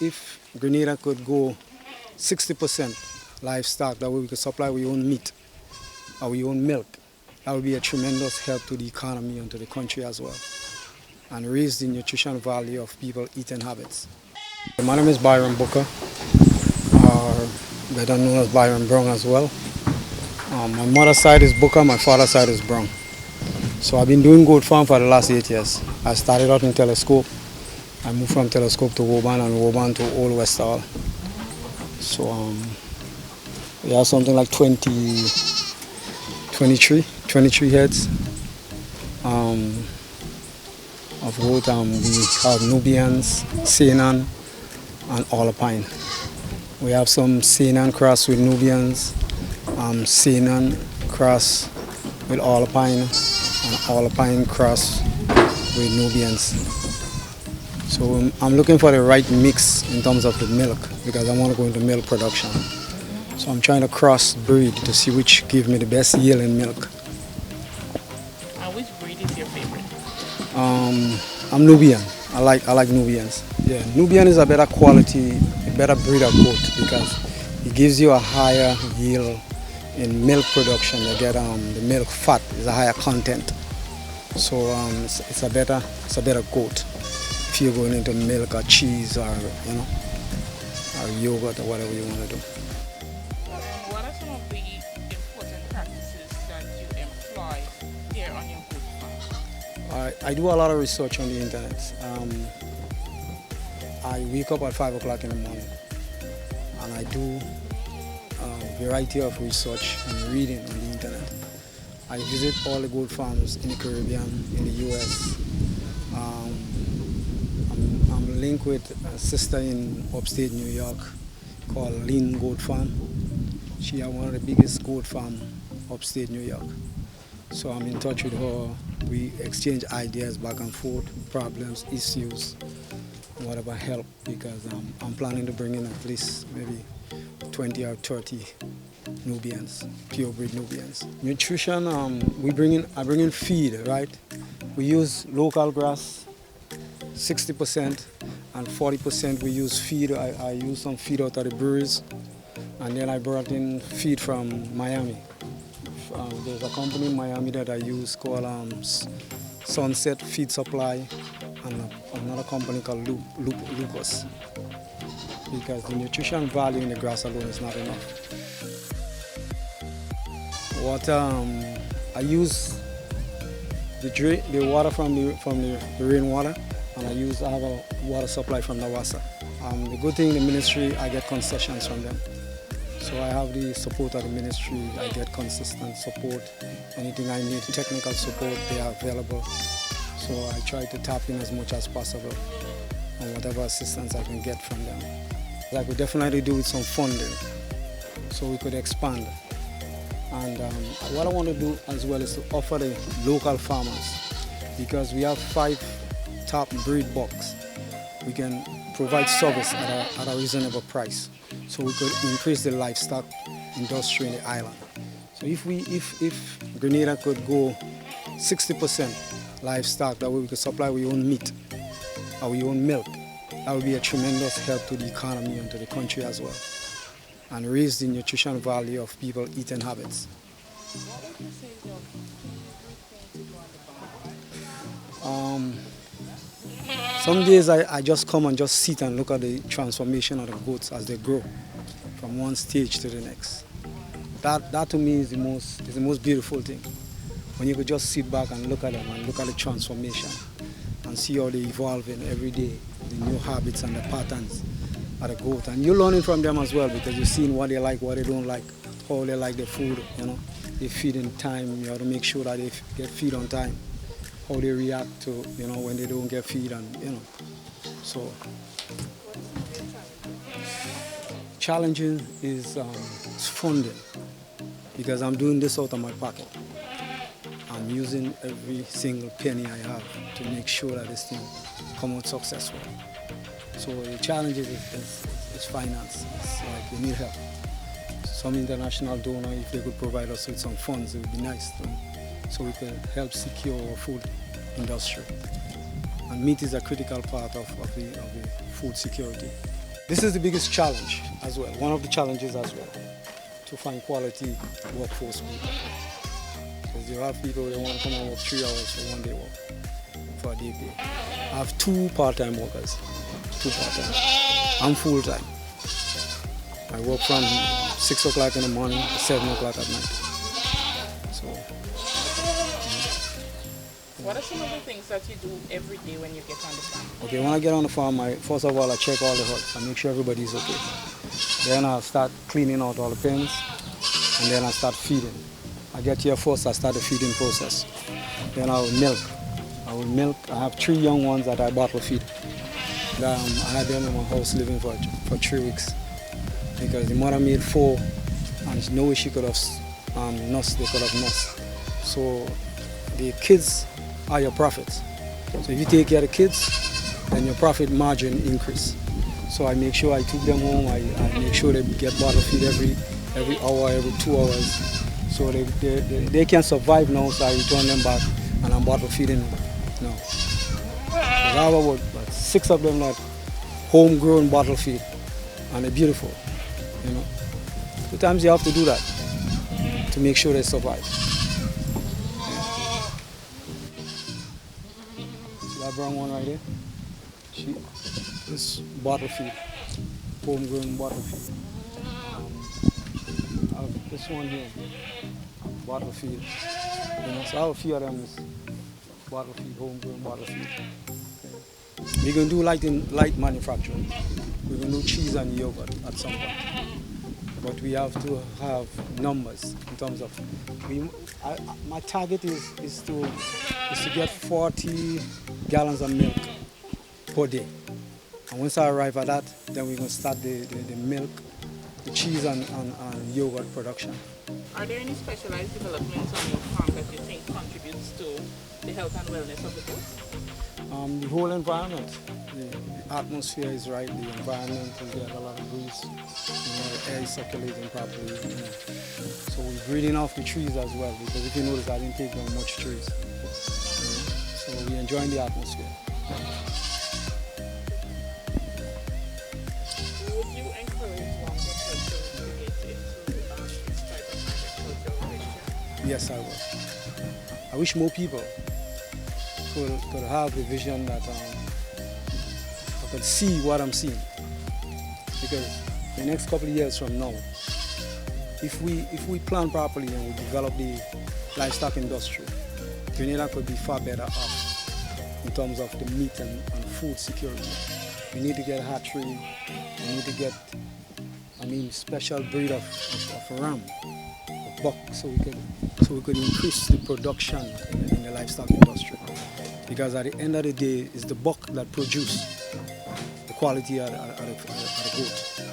If Grenada could go 60% livestock, that way we could supply our own meat, our own milk, that would be a tremendous help to the economy and to the country as well, and raise the nutrition value of people eating habits. My name is Byron Booker, or better known as Byron Brown as well. My mother's side is Booker, my father's side is Brown. So I've been doing goat farm for the last 8 years. I started out in Telescope. I moved from Telescope to Woburn and Woburn to Old West Hall. So we have something like 23 heads of goat. We have Nubians, Sainan, and Alpine. We have some Sainan cross with Nubians, Sainan cross with Alpine, and Alpine cross with Nubians. So I'm looking for the right mix in terms of the milk because I want to go into milk production. So I'm trying to cross breed to see which give me the best yield in milk. And which breed is your favorite? I'm Nubian. I like Nubians. Yeah, Nubian is a better quality, a better breed of goat because it gives you a higher yield in milk production. You get the milk fat is a higher content. So it's a better goat. If you're going into milk or cheese or or yogurt or whatever you want to do. And what are some of the important practices that you employ here on your goat farm? I do a lot of research on the internet. I wake up at 5 o'clock in the morning and I do a variety of research and reading on the internet. I visit all the goat farms in the Caribbean, in the US. I'm linked with a sister in upstate New York called Lean Goat Farm. She has one of the biggest goat farm upstate New York. So I'm in touch with her. We exchange ideas back and forth, problems, issues, whatever help, because I'm planning to bring in at least maybe 20 or 30 Nubians, purebred Nubians. Nutrition, I bring in feed, right? We use local grass, 60%, and 40% we use feed. I use some feed out of the breweries, and then I brought in feed from Miami. There's a company in Miami that I use called Sunset Feed Supply, and another company called Lucas, because the nutrition value in the grass alone is not enough. Water, I use the water from the rainwater, and I have a water supply from Nawasa. The good thing in the ministry, I get concessions from them. So I have the support of the ministry. I get consistent support. Anything I need, technical support, they are available. So I try to tap in as much as possible on whatever assistance I can get from them. I could definitely do with some funding so we could expand. And what I want to do as well is to offer the local farmers, because we have 5 top breed bucks. We can provide service at a reasonable price, so we could increase the livestock industry in the island. So if Grenada could go 60% livestock, that way we could supply our own meat, our own milk, that would be a tremendous help to the economy and to the country as well, and raise the nutrition value of people eating habits. What would you say is your favorite thing to do on the farm? Some days I just come and just sit and look at the transformation of the goats as they grow from one stage to the next. That to me is the most beautiful thing. When you could just sit back and look at them and look at the transformation and see how they evolving every day, the new habits and the patterns of the goat. And you're learning from them as well, because you're seeing what they like, what they don't like, how they like the food, They feed in time, you have to make sure that they get feed on time. How they react to, when they don't get feed, and, So, challenging is funding, because I'm doing this out of my pocket. I'm using every single penny I have to make sure that this thing comes out successful. So the challenge is finance. It's like we need help. Some international donor, if they could provide us with some funds, it would be nice. So we could help secure our food industry. And meat is a critical part of the food security. This is the biggest challenge as well, one of the challenges as well, to find quality workforce people. Because you have people that want to come and work 3 hours for 1 day work, for a day pay. I have 2 part-time workers, 2 part-time. I'm full-time. I work from 6 o'clock in the morning to 7 o'clock at night. So, what are some of the things that you do every day when you get on the farm? okay, when I get on the farm, first of all, I check all the huts. I make sure everybody's okay. Then I'll start cleaning out all the pens, and then I start feeding. I get here first, I start the feeding process. Then I will milk. I have 3 young ones that I bottle feed. I had them in my house living for 3 weeks. Because the mother made 4, and no way she could have nursed, they could have nursed. So the kids are your profits. So if you take care of the kids, then your profit margin increase. So I make sure I took them home, I make sure they get bottle feed every hour, every 2 hours. So they can survive now, so I return them back and I'm bottle feeding them now. So I have about 6 of them that homegrown bottle feed, and they're beautiful. You know, sometimes you have to do that to make sure they survive. See that brown one right there? This bottle feed, homegrown bottle feed. I have this one here, bottle feed. You know, so I have a few of them is bottle feed, homegrown bottle feed. Okay. We're gonna do light manufacturing. We're gonna do cheese and yogurt at some point. But we have to have numbers in terms of, my target is to get 40 gallons of milk per day. And once I arrive at that, then we're going to start the milk, the cheese and yogurt production. Are there any specialized developments on your farm that you think contributes to the health and wellness of the goats? The whole environment. The atmosphere is right, the environment, we get a lot of breeze, the air is circulating properly. So we're breeding off the trees as well, because if you notice, I didn't take down much trees. So we're enjoying the atmosphere. Would you encourage longer person to get into this type of agricultural venture? Yes, I will. I wish more people could have the vision that I could see what I'm seeing. Because the next couple of years from now, if we plan properly and we develop the livestock industry, Grenada could be far better off in terms of the meat and food security. We need to get a hatchery, we need to get, special breed of ram, of buck, so we could increase the production in the livestock industry. Because at the end of the day, it's the buck that produces the quality of the goat.